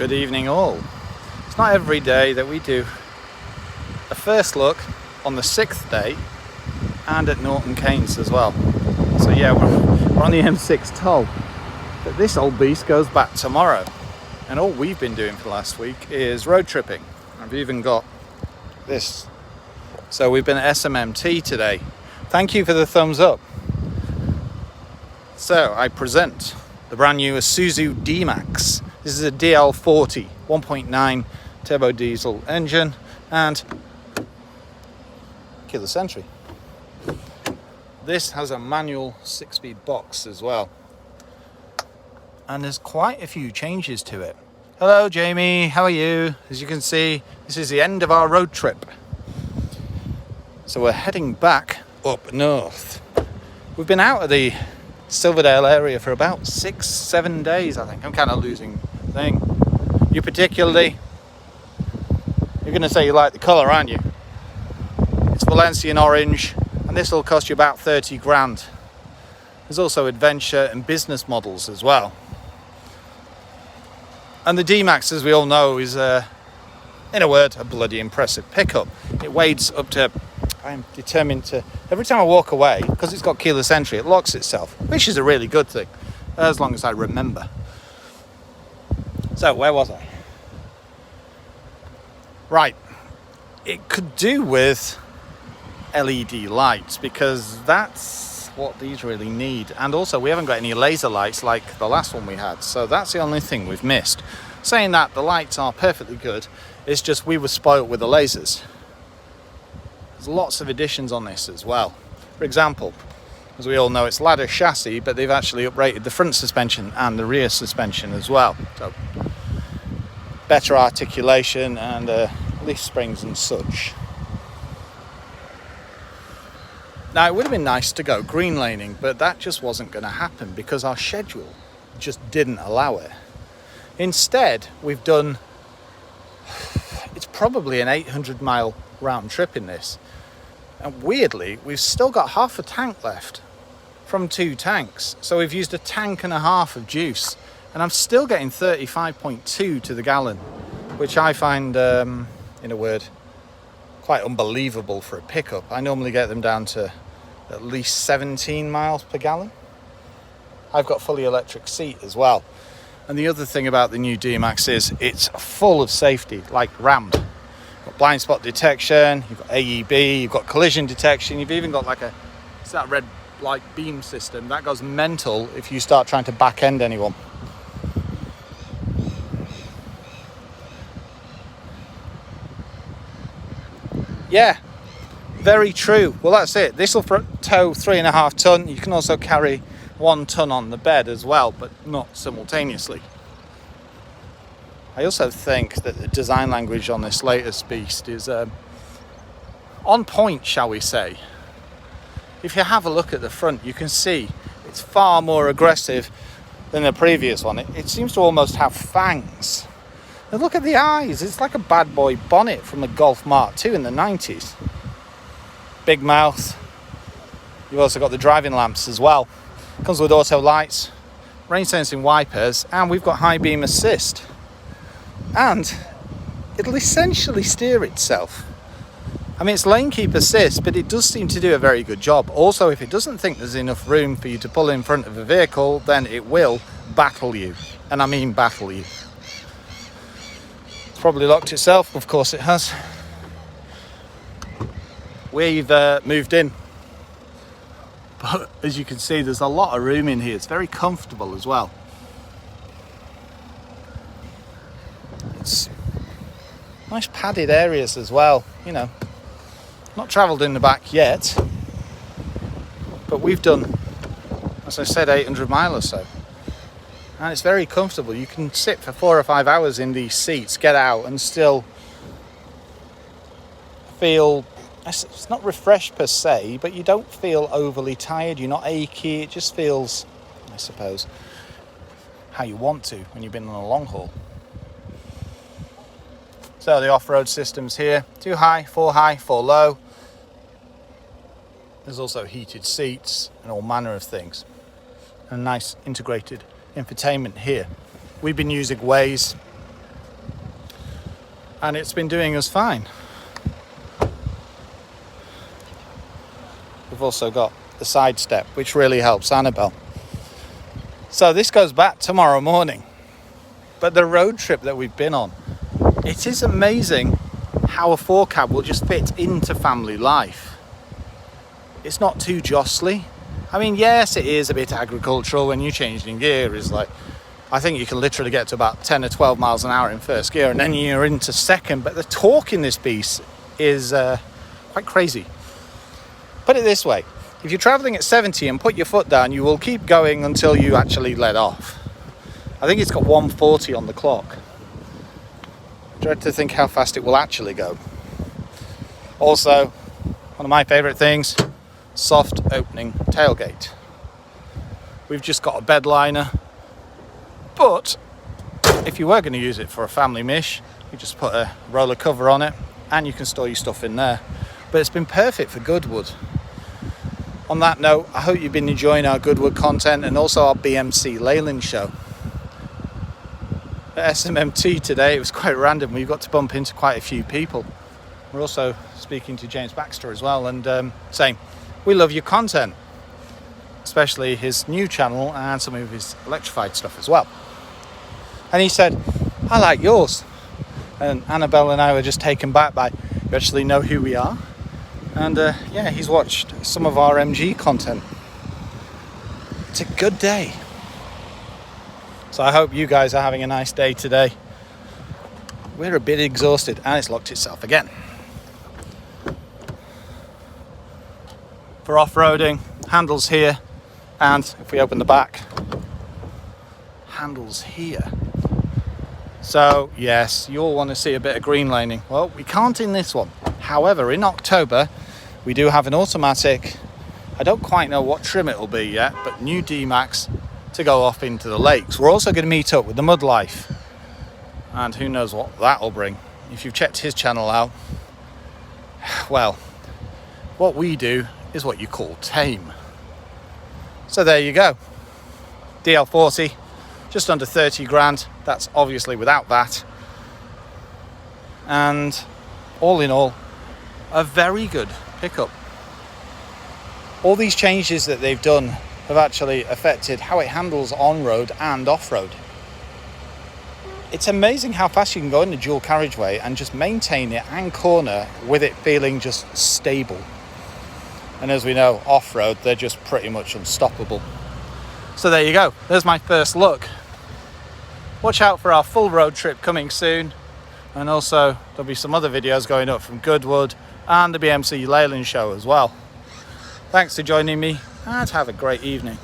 Good evening all. It's not every day that we do a first look on the 6th day and at Norton Keynes as well. So yeah, we're on the M6 toll, but this old beast goes back tomorrow. And all we've been doing for the last week is road tripping. I've even got this. So we've been at SMMT today. Thank you for the thumbs up. So I present the brand new Isuzu D-Max. This is a DL40 1.9 turbo diesel engine and keyless entry. This has a manual 6-speed box as well. And there's quite a few changes to it. Hello Jamie, how are you? As you can see, this is the end of our road trip. So we're heading back up north. We've been out of the Silverdale area for about 6-7 days, I think. I'm kind of losing thing. You particularly, you're going to say you like the colour, aren't you? It's Valencian orange, and this will cost you about 30 grand. There's also adventure and business models as well. And the D-Max, as we all know, is, in a word, a bloody impressive pickup. It weighs up to, I'm determined to, every time I walk away, because it's got keyless entry, it locks itself, which is a really good thing, as long as I remember. So, where was I? Right, it could do with LED lights, because that's what these really need. And also, we haven't got any laser lights like the last one we had, so that's the only thing we've missed. Saying that, the lights are perfectly good, it's just we were spoilt with the lasers. There's lots of additions on this as well. For example, as we all know, it's ladder chassis, but they've actually uprated the front suspension and the rear suspension as well. So better articulation and leaf springs and such. Now it would have been nice to go green laning, but that just wasn't going to happen because our schedule just didn't allow it. Instead, we've done, it's probably an 800-mile round trip in this. And weirdly, we've still got half a tank left from 2 tanks. So we've used a tank and a half of juice. And I'm still getting 35.2 to the gallon, which I find, in a word, quite unbelievable for a pickup. I normally get them down to at least 17 miles per gallon. I've got fully electric seat as well. And the other thing about the new D-Max is it's full of safety, like rammed. You've got blind spot detection, you've got AEB, you've got collision detection, you've even got like it's that red light beam system. That goes mental if you start trying to back end anyone. Yeah, very true. Well, that's it. This will tow 3.5 ton. You can also carry 1 ton on the bed as well, but not simultaneously. I also think that the design language on this latest beast is on point, shall we say. If you have a look at the front, you can see it's far more aggressive than the previous one. It seems to almost have fangs. And look at the eyes. It's like a bad boy bonnet from the Golf Mark II in the 90s. Big mouth. You've also got the driving lamps as well. Comes with auto lights, rain sensing wipers, and we've got high beam assist. And it'll essentially steer itself. I mean, it's lane keep assist, but it does seem to do a very good job. Also, if it doesn't think there's enough room for you to pull in front of a vehicle, then it will battle you. And I mean battle you. It's probably locked itself. Of course it has. We've moved in. But as you can see, there's a lot of room in here. It's very comfortable as well. It's nice padded areas as well, you know. Not travelled in the back yet, but we've done, as I said, 800 miles or so. And it's very comfortable. You can sit for 4 or 5 hours in these seats, get out and still feel, it's not refreshed per se, but you don't feel overly tired. You're not achy. It just feels, I suppose, how you want to when you've been on a long haul. So the off-road systems here, 2 high, 4 high, 4 low. There's also heated seats and all manner of things. And a nice integrated infotainment here. We've been using Waze and it's been doing us fine. We've also got the side step, which really helps Annabelle. So this goes back tomorrow morning. But the road trip that we've been on, it is amazing how a 4-cab will just fit into family life. It's not too jostly. I mean, yes, it is a bit agricultural when you change in gear. It's like, I think you can literally get to about 10 or 12 miles an hour in first gear, and then you're into second. But the torque in this beast is quite crazy. Put it this way, if you're traveling at 70 and put your foot down, you will keep going until you actually let off. I think it's got 140 on the clock. I dread to think how fast it will actually go. Also, one of my favourite things, soft opening tailgate. We've just got a bed liner, but if you were going to use it for a family mish, you just put a roller cover on it and you can store your stuff in there. But it's been perfect for Goodwood. On that note, I hope you've been enjoying our Goodwood content and also our BMC Leyland show. At SMMT today, it was quite random. We got to bump into quite a few people. We're also speaking to James Baxter as well, and saying, we love your content, especially his new channel and some of his electrified stuff as well. And he said, I like yours. And Annabelle and I were just taken back by, you actually know who we are. And yeah, he's watched some of our MG content. It's a good day. So I hope you guys are having a nice day today. We're a bit exhausted and it's locked itself again. For off-roading, handles here, and if we open the back, handles here. So yes, you'll want to see a bit of green laning. Well, we can't in this one. However, in October, we do have an automatic, I don't quite know what trim it will be yet, but new D-Max to go off into the lakes. We're also going to meet up with the Mud Life, and who knows what that will bring. If you've checked his channel out, well, what we do is what you call tame. So there you go. DL40, just under 30 grand. That's obviously without that. And all in all, a very good pickup. All these changes that they've done have actually affected how it handles on-road and off-road. It's amazing how fast you can go in the dual carriageway and just maintain it and corner with it feeling just stable. And as we know, off-road, they're just pretty much unstoppable. So there you go. There's my first look. Watch out for our full road trip coming soon. And also, there'll be some other videos going up from Goodwood and the BMC Leyland show as well. Thanks for joining me, and have a great evening.